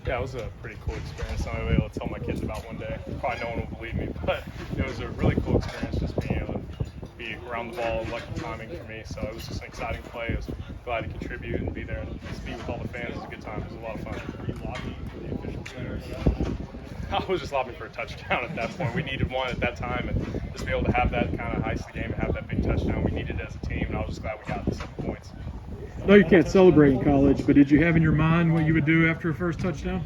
Yeah, it was a pretty cool experience. I'm able to tell my kids about one day. Probably no one will believe me, but it was a really cool experience just being able to be around the ball, lucky timing for me. So it was just an exciting play. I was glad to contribute and be there and just be with all the fans. It was a good time. It was a lot of fun. Were you lobbying for the official players? I was just lobbying for a touchdown at that point. We needed one at that time, and just be able to have that kind of ice the game and have that big touchdown, we needed it as a team, and I was just glad we got the 7 points. I know you can't celebrate in college, but did you have in your mind what you would do after a first touchdown?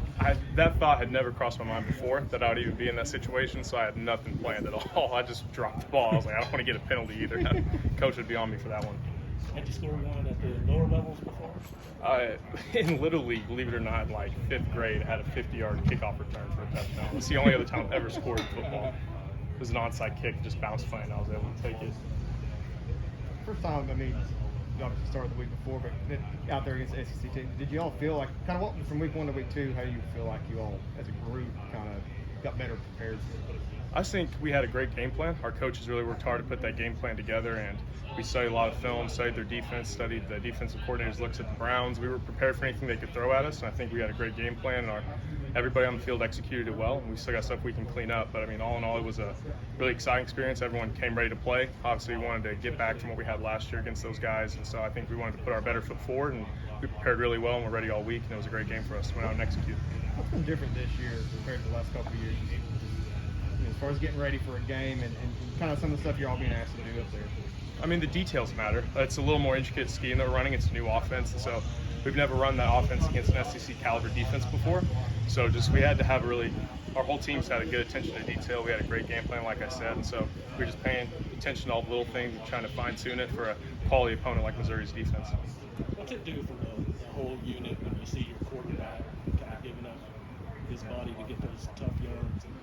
That thought had never crossed my mind before, that I would even be in that situation, so I had nothing planned at all. I just dropped the ball. I was like, I don't want to get a penalty either. Coach would be on me for that one. Had you scored one at the lower levels before? In Little League, believe it or not, in like 5th grade, I had a 50-yard kickoff return for a touchdown. It's the only other time I've ever scored in football. It was an onside kick, just bounced fine. I was able to take it. First time, I mean, you obviously started the week before, but out there against the SEC team, did you all feel like, kind of what, from week 1 to week 2, how do you feel like you all, as a group, kind of got better prepared? I think we had a great game plan. Our coaches really worked hard to put that game plan together, and we studied a lot of film, studied their defense, studied the defensive coordinators' looks at the Browns. We were prepared for anything they could throw at us, and I think we had a great game plan, and everybody on the field executed it well. We still got stuff we can clean up, but I mean, all in all, it was a really exciting experience. Everyone came ready to play. Obviously, we wanted to get back from what we had last year against those guys, and so I think we wanted to put our better foot forward, and we prepared really well, and we're ready all week, and it was a great game for us. Went out and executed. What's been different this year compared to the last couple of years? As far as getting ready for a game and kind of some of the stuff you're all being asked to do up there? I mean, the details matter. It's a little more intricate scheme that we're running. It's a new offense, and so we've never run that offense against an SEC caliber defense before. So we had to have our whole team's had a good attention to detail. We had a great game plan, like I said, and so we're just paying attention to all the little things and trying to fine tune it for a quality opponent like Missouri's defense. What's it do for the whole unit when you see your quarterback kind of giving up his body to get those tough yards and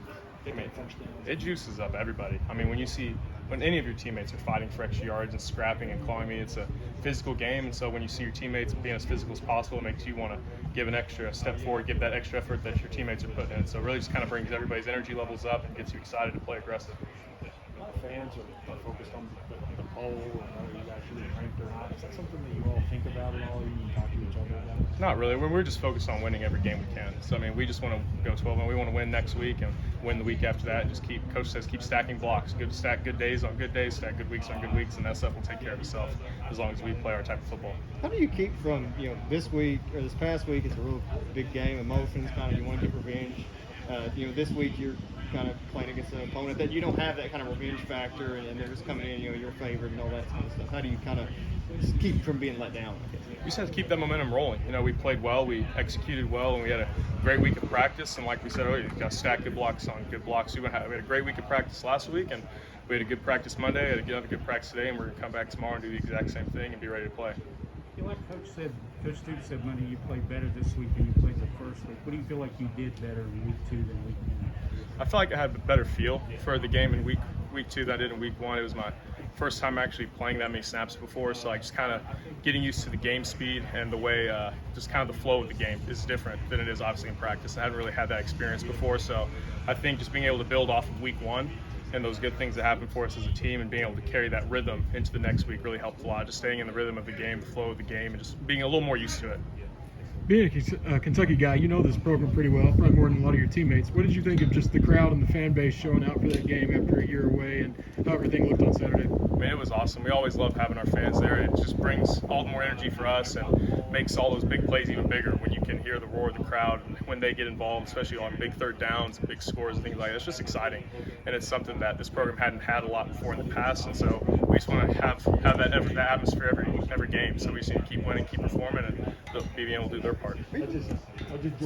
picking up first downs? It juices up everybody. I mean, when any of your teammates are fighting for extra yards and scrapping and clawing me, it's a physical game, and so when you see your teammates being as physical as possible, it makes you want to give an extra step forward, give that extra effort that your teammates are putting in. So it really just kind of brings everybody's energy levels up and gets you excited to play aggressive. A lot of fans are focused on the bowl and whether you guys should be ranked or not. Is that something that you all think about at all? You talk to each other about? Not really. We're just focused on winning every game we can. So, I mean, we just want to go 12 and we want to win next week and win the week after that. And just Coach says, keep stacking blocks. Stack good days on good days, stack good weeks on good weeks, and that stuff will take care of itself as long as we play our type of football. How do you keep from, this week or this past week, it's a real big game, emotions, kind of you want to get revenge. This week you're kind of playing against an opponent that you don't have that kind of revenge factor, and they're just coming in, your favorite and all that kind of stuff. How do you kind of just keep from being let down? We just have to keep that momentum rolling. We played well, we executed well, and we had a great week of practice. And like we said earlier, you got to stack good blocks on good blocks. We had a great week of practice last week, and we had a good practice Monday, had another good practice today, and we're going to come back tomorrow and do the exact same thing and be ready to play. Like Coach Stoops said Monday, you played better this week than you played the first week. What do you feel like you did better in week 2 than week 1? I feel like I had a better feel for the game in week 2 than I did in week 1. It was my first time actually playing that many snaps before, so like just kind of getting used to the game speed and the way just kind of the flow of the game is different than it is obviously in practice. I hadn't really had that experience before, so I think just being able to build off of week 1 and those good things that happened for us as a team and being able to carry that rhythm into the next week really helped a lot. Just staying in the rhythm of the game, the flow of the game, and just being a little more used to it. Being a Kentucky guy, you know this program pretty well, probably more than a lot of your teammates. What did you think of just the crowd and the fan base showing out for that game after a year away and how everything looked on Saturday? I mean, it was awesome. We always love having our fans there. It just brings all the more energy for us and makes all those big plays even bigger when you can hear the roar of the crowd when they get involved, especially on big third downs and big scores and things like that. It's just exciting, and it's something that this program hadn't had a lot before in the past, and so we just want to have that atmosphere every game. So we just need to keep winning, keep performing, and being able to do their part. I just joined